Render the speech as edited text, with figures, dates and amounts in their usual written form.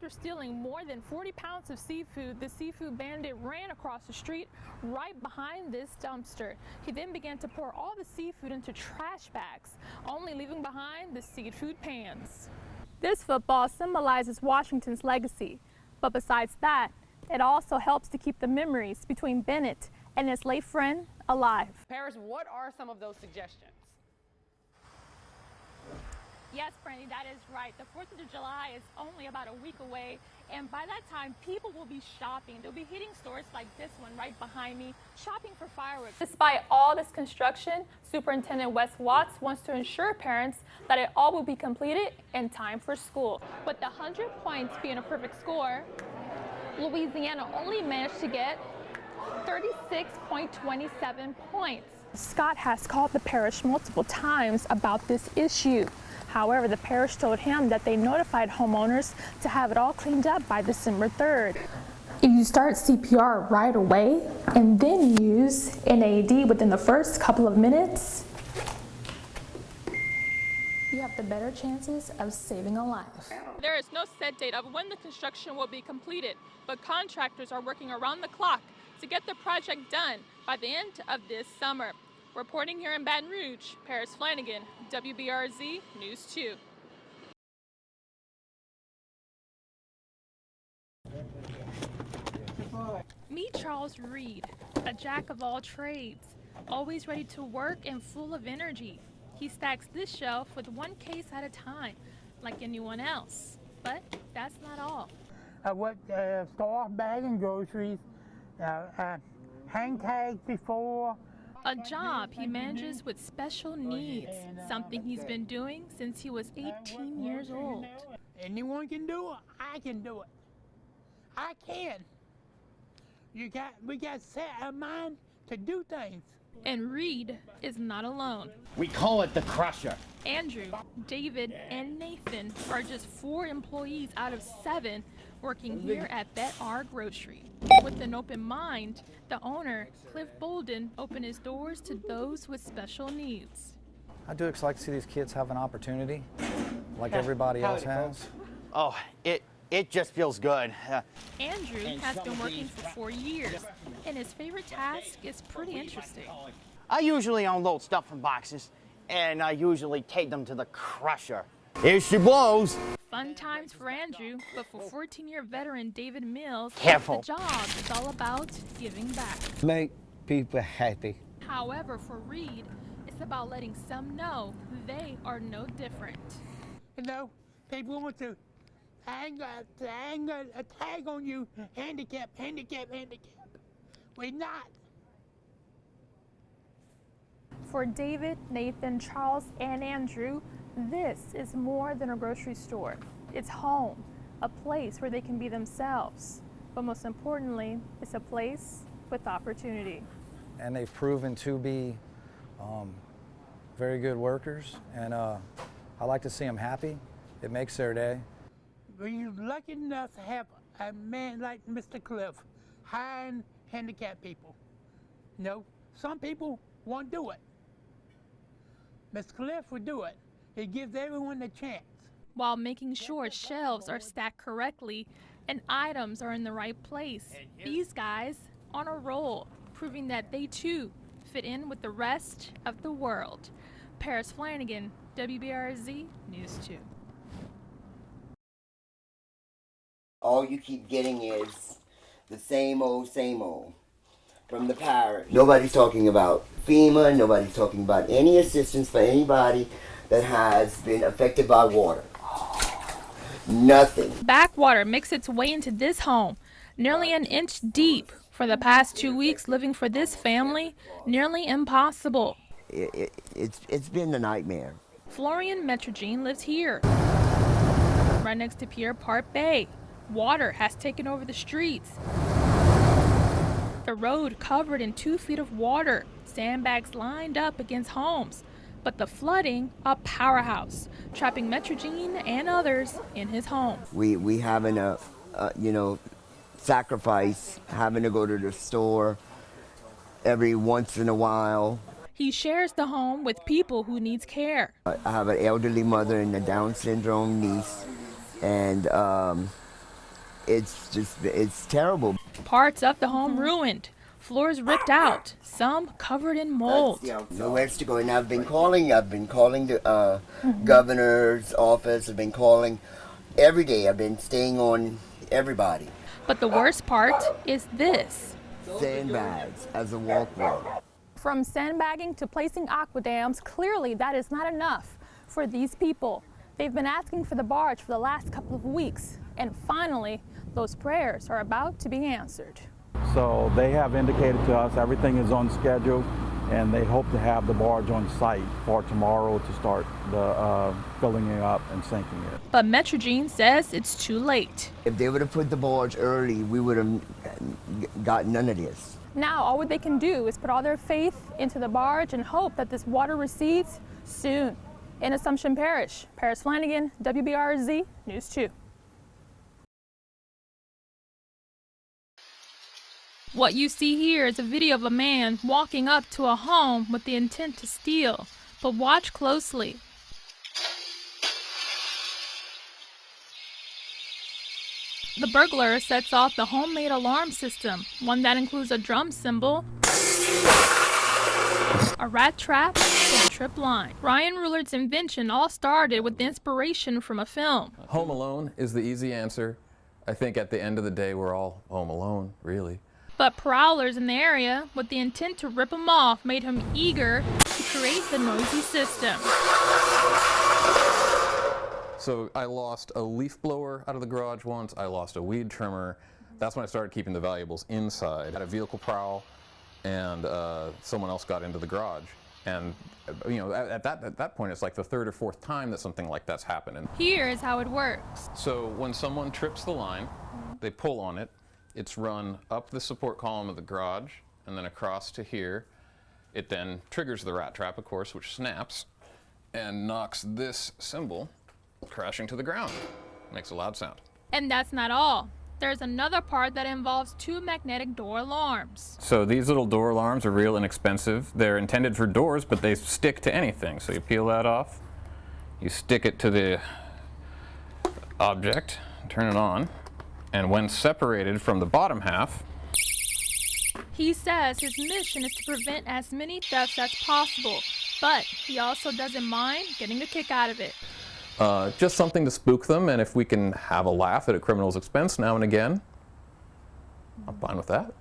After stealing more than 40 pounds of seafood, the seafood bandit ran across the street right behind this dumpster. He then began to pour all the seafood into trash bags, only leaving behind the seafood pans. This football symbolizes Washington's legacy, but besides that, it also helps to keep the memories between Bennett and his late friend alive. Paris, what are some of those suggestions? Yes, Brandy, that is right. The 4th of July is only about a week away, and by that time, people will be shopping. They'll be hitting stores like this one right behind me, shopping for fireworks. Despite all this construction, Superintendent Wes Watts wants to ensure parents that it all will be completed in time for school. With the 100 points being a perfect score, Louisiana only managed to get 36.27 points. Scott has called the parish multiple times about this issue. However, the parish told him that they notified homeowners to have it all cleaned up by December 3rd. If you start CPR right away and then use NAD within the first couple of minutes, you have the better chances of saving a life. There is no set date of when the construction will be completed, but contractors are working around the clock to get the project done by the end of this summer. Reporting here in Baton Rouge, Paris Flanagan, WBRZ News 2. Meet Charles Reed, a jack of all trades, always ready to work and full of energy. He stacks this shelf with one case at a time, like anyone else. But that's not all. I worked store, bagging groceries, hang tags before. A job he manages with special needs, something he's been doing since he was 18 years old. Anyone can do it. I can do it. I can. We got set a mind to do things. And Reed is not alone. We call it the Crusher. Andrew, David, and Nathan are just 4 employees out of 7 working here at Bet-R Grocery. With an open mind, the owner, Cliff Bolden, opened his doors to those with special needs. I do like to see these kids have an opportunity like everybody else has. Oh, it just feels good. Andrew has been working for 4 years, and his favorite task is pretty interesting. I usually unload stuff from boxes, and I usually take them to the Crusher. Here she blows. Fun times for Andrew, but for 14-year veteran David Mills, Careful. the job is all about giving back. Make people happy. However, for Reed, it's about letting some know they are no different. You know, people want to hang a tag on you, handicap. We're not. For David, Nathan, Charles, and Andrew, this is more than a grocery store. It's home, a place where they can be themselves. But most importantly, it's a place with opportunity. And they've proven to be very good workers, and I like to see them happy. It makes their day. We're lucky enough to have a man like Mr. Cliff hiring handicapped people. You know, some people won't do it. Mr. Cliff would do it. He gives everyone a chance. While making sure shelves are stacked correctly and items are in the right place, these guys on a roll, proving that they too fit in with the rest of the world. Paris Flanagan, WBRZ News 2. All you keep getting is the same old from the parish. Nobody's talking about FEMA, nobody's talking about any assistance for anybody that has been affected by water. Nothing. Backwater makes its way into this home, nearly an inch deep. For the past 2 weeks, living for this family, nearly impossible. It's been a nightmare. Florian Metrogene lives here, right next to Pier Park Bay. Water has taken over the streets. The road covered in 2 feet of water, sandbags lined up against homes. But the flooding, a powerhouse, trapping Metrogene and others in his home. We having a sacrifice, having to go to the store every once in a while. He shares the home with people who needs care. I have an elderly mother and a Down syndrome niece, and it's terrible. Parts of the home ruined, floors ripped out, some covered in mold. Nowhere to go. And I've been calling the governor's office. I've been calling every day. I've been staying on everybody. But the worst part is this. Sandbags as a walkway. From sandbagging to placing aqua dams, clearly that is not enough for these people. They've been asking for the barge for the last couple of weeks, and finally, those prayers are about to be answered. So they have indicated to us everything is on schedule, and they hope to have the barge on site for tomorrow to start the filling it up and sinking it. But Metrogene says it's too late. If they would have put the barge early, we would have got none of this. Now all they can do is put all their faith into the barge and hope that this water recedes soon. In Assumption Parish, Paris Flanagan, WBRZ News 2. What you see here is a video of a man walking up to a home with the intent to steal. But watch closely. The burglar sets off the homemade alarm system, one that includes a drum cymbal, a rat trap, and a trip line. Ryan Rulert's invention all started with the inspiration from a film. Home Alone is the easy answer. I think at the end of the day, we're all home alone, really. But prowlers in the area, with the intent to rip him off, made him eager to create the noisy system. So I lost a leaf blower out of the garage once. I lost a weed trimmer. That's when I started keeping the valuables inside. I had a vehicle prowl, and someone else got into the garage. And you know, at that point, it's like the third or fourth time that something like that's happened. And here is how it works. So when someone trips the line, they pull on it. It's run up the support column of the garage and then across to here. It then triggers the rat trap, of course, which snaps and knocks this cymbal crashing to the ground. Makes a loud sound. And that's not all. There's another part that involves two magnetic door alarms. So these little door alarms are real inexpensive. They're intended for doors, but they stick to anything. So you peel that off, you stick it to the object, turn it on, and when separated from the bottom half, he says his mission is to prevent as many thefts as possible, but he also doesn't mind getting a kick out of it. Just something to spook them, and if we can have a laugh at a criminal's expense now and again, I'm fine with that.